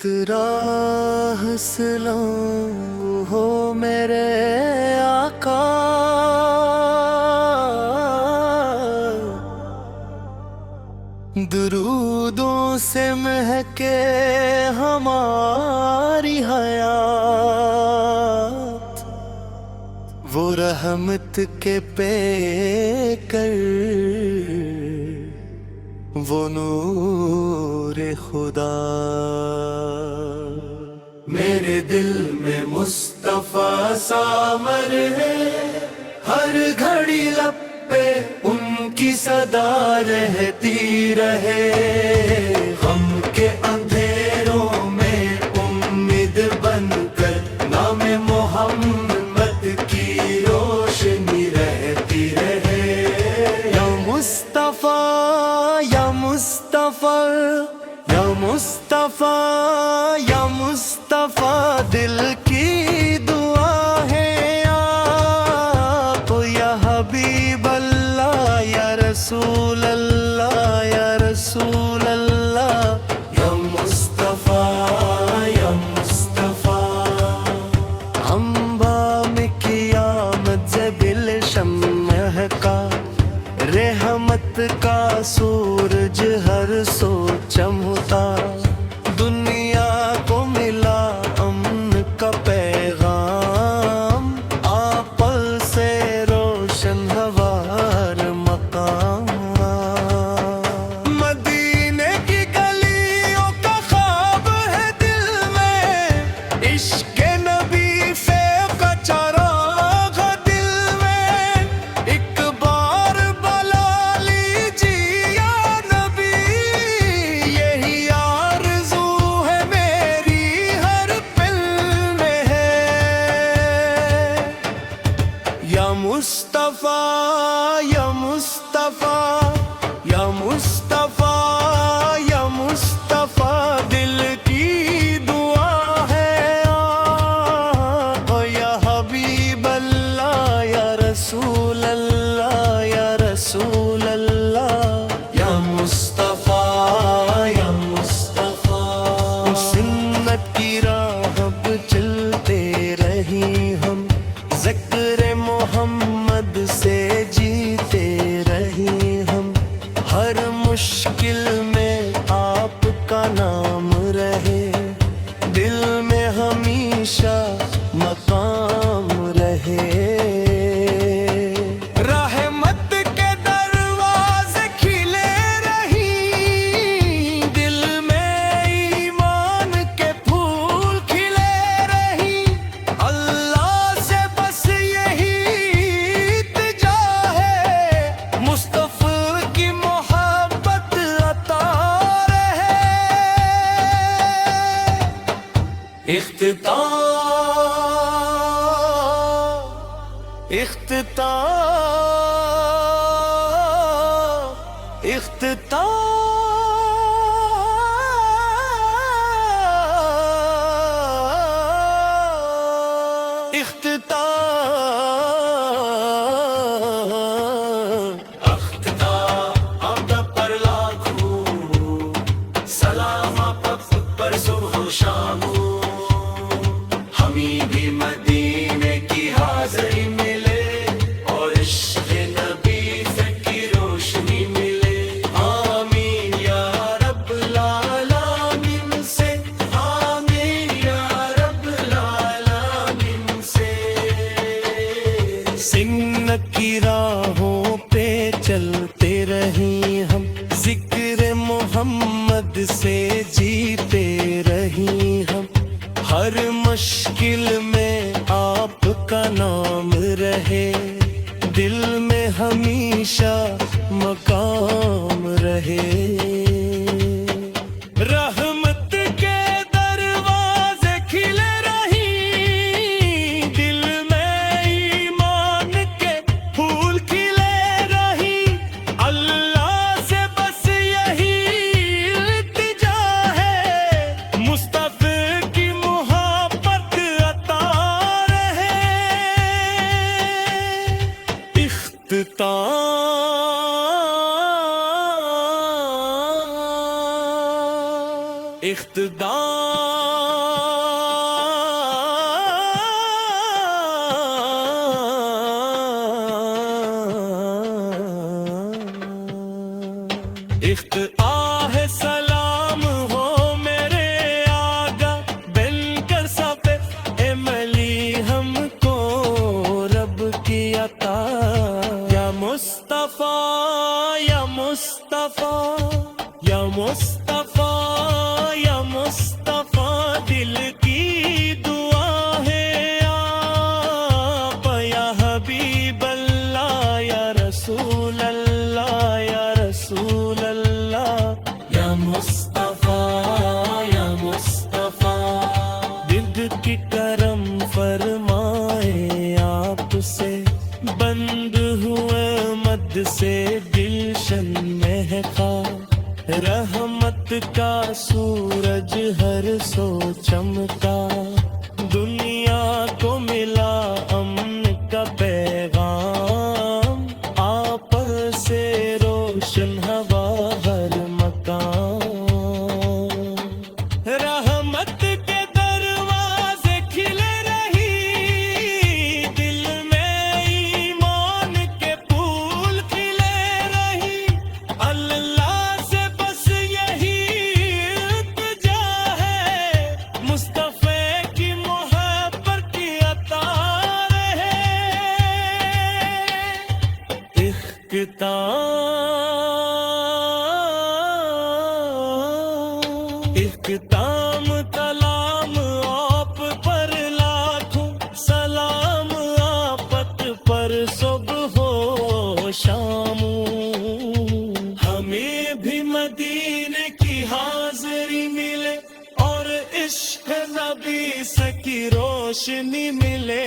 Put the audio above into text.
راہ سلام ہو میرے آقا، درودوں سے مہکے ہماری حیات، وہ رحمت کے پیکر، وہ نور خدا۔ میرے دل میں مصطفیٰ سامر ہے، ہر گھڑی لب پہ ان کی صدا رہتی رہے، غم کے اندھیروں میں امید بن کر نام محمد کی روشنی رہتی رہے۔ یا مصطفیٰ یا مصطفیٰ یا مصطفیٰ یا مصطفیٰ، دل کی دعا ہے آپ، یا حبیب اللہ یا رسول اللہ یا رسول اللہ، یا مصطفیٰ یا مصطفیٰ۔ انبا میں قیامت زبل شمع کا، رحمت کا سورج ہر سو چمکا، دنیا کو ملا امن کا پیغام، آپل سے روشن ہمار مقام۔ مدینے کی گلیوں کا خواب ہے دل میں، عشق نبی فیض کا چراغ دل میں، ایک بار بلا لیجیے یا نبی، یہی آرزو ہے میری ہر پل میں ہے۔ یا مصطفیٰ یا مصطفیٰ یا مصطفیٰ یا مصطفیٰ، دل کی دعا ہے آپ، یا حبیب اللہ یا رسول اللہ یا رسول اللہ، یا مصطفیٰ یا مصطفیٰ۔ سنت کی راہ پہ چلتے رہی ہم، ذکر محمد سے جیتے رہی ہم، ہر مشکل میں آپ کا نام رہے، دل میں ہمیشہ مقام رہے۔ رحمت کے دروازے کھلے رہی، دل میں ایمان کے پھول کھلے رہی، اللہ سے بس یہی التجا ہے، مصطفیٰ کی محبت عطا رہے۔ اختتام اختتام اختتام اختتام عبد پر لاکھوں سلام آپ پر صبح و شام، ہمیں بھی مدینے کی حاضری ملے اور عشق نبی کی روشنی ملے۔ آمین یا رب العالمین سے، آمین یا رب العالمین سے۔ سنت کی راہوں پہ چلتے رہی ہم، ذکر محمد سے جیتے رہی ہم، ہر مشکل میں آپ کا نام رہے، دل میں ہمیشہ مقام رہے۔ رحمت کے دروازے کھلے رہی، دل میں ایمان کے پھول کھلے رہی، اللہ سے بس یہی التجا اختآہ سلام ہو میرے آگا بن کر سفے ملی ہم کو رب کی عطا یا مصطفیٰ یا مصطفیٰ یا مصطفیٰ یا مصطفیٰ دل کی دعا ہے آپ یا حبیب اللہ یا رسول اللہ یا رسول اللہ یا مصطفیٰ یا مصطفیٰ دل کی کرم فرمائے آپ سے بند ہوئے مد سے گلشن مہکا رحمت کا سورج ہر سو چمکا دنیا کو ملا امن کا پیغام آپ پر سے روشن ہوا ہر مکان رحمت کے دروازے کھلے رہی دل میں ایمان کے پھول کھلے رہی اللہ سے بس یہی التجا ہے مصطفیٰ کی محبت کی عطا رہے اختتام کلام آپ پر لاکھوں سلام آپت پر صبح ہو شام ہمیں بھی مدینے کی حاضری ملے اور عشق نبی سے کی روشنی ملے